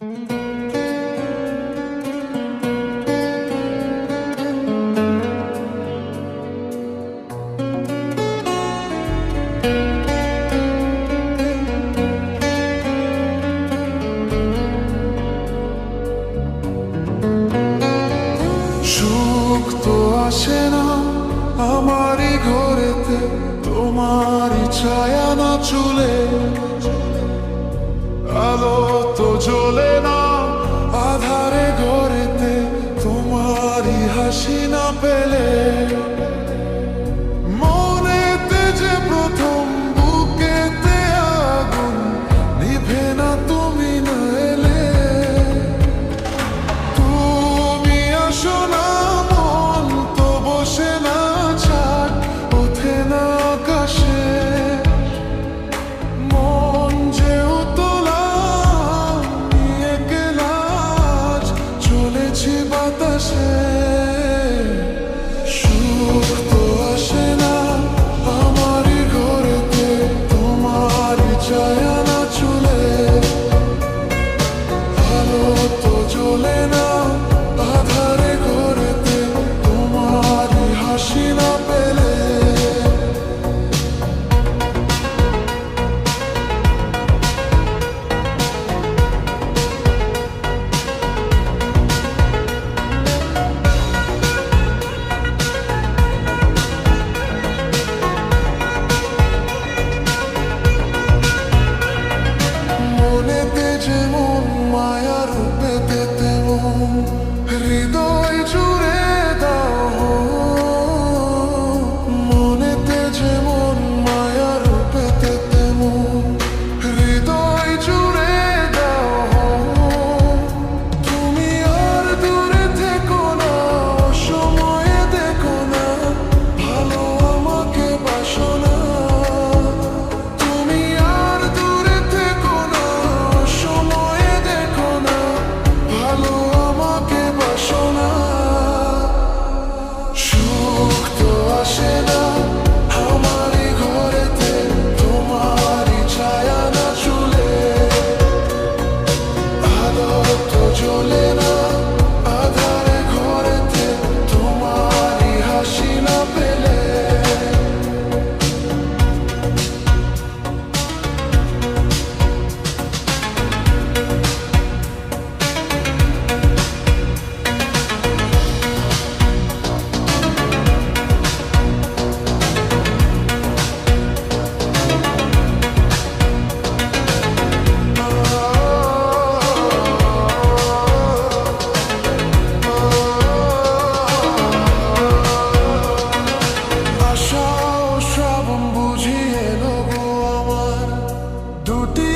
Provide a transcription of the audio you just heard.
সুখ তো আসে না আমারই ঘরেতে, তোমারই ছায়া না চুলে। আলো তো জ্বলে না আধারে ঘরেতে, তোমারই হাসি না পেলে। মনেতে যে প্রথম বুকেতে আগুন, নিভে না তুমি না এলে। তুমি আসো না, মন তো বসে না, ছাদ ওঠে না আকাশে। মন যে উতলা নিয়ে গেলাজ, চলেছি বাতাসে। সুখ তো আসে না আমারই ঘরেতে, তোমারই ছায়া না চুলে। আলো তো জ্বলে না আধারে ঘরেতে, তোমারই হাসি না পেলে। মনেতে যেমন মায়া রূপেতে তেমন, হৃদয় জুড়ে দাও। মনেতে যেমন মায়া রূপেতে তেমন, হৃদয় জুড়ে দাও। তুমি আর দূরে থেকো না, সময়ে দেখো না, ভালো আমাকে বাসো না। তুমি আর দূরে থেকো না, সময়ে দেখো না, ভালো আমাকে বাসো না। সুখ তো আসে না আমারই ঘরেতে, তোমারই ছায়া না চুলে। আলো তো জ্বলে না আধারে ঘরেতে, তোমারই হাসি না পেলে। আশা ও শ্রাবণ বুঝিয়ে নেবো আমার দুটি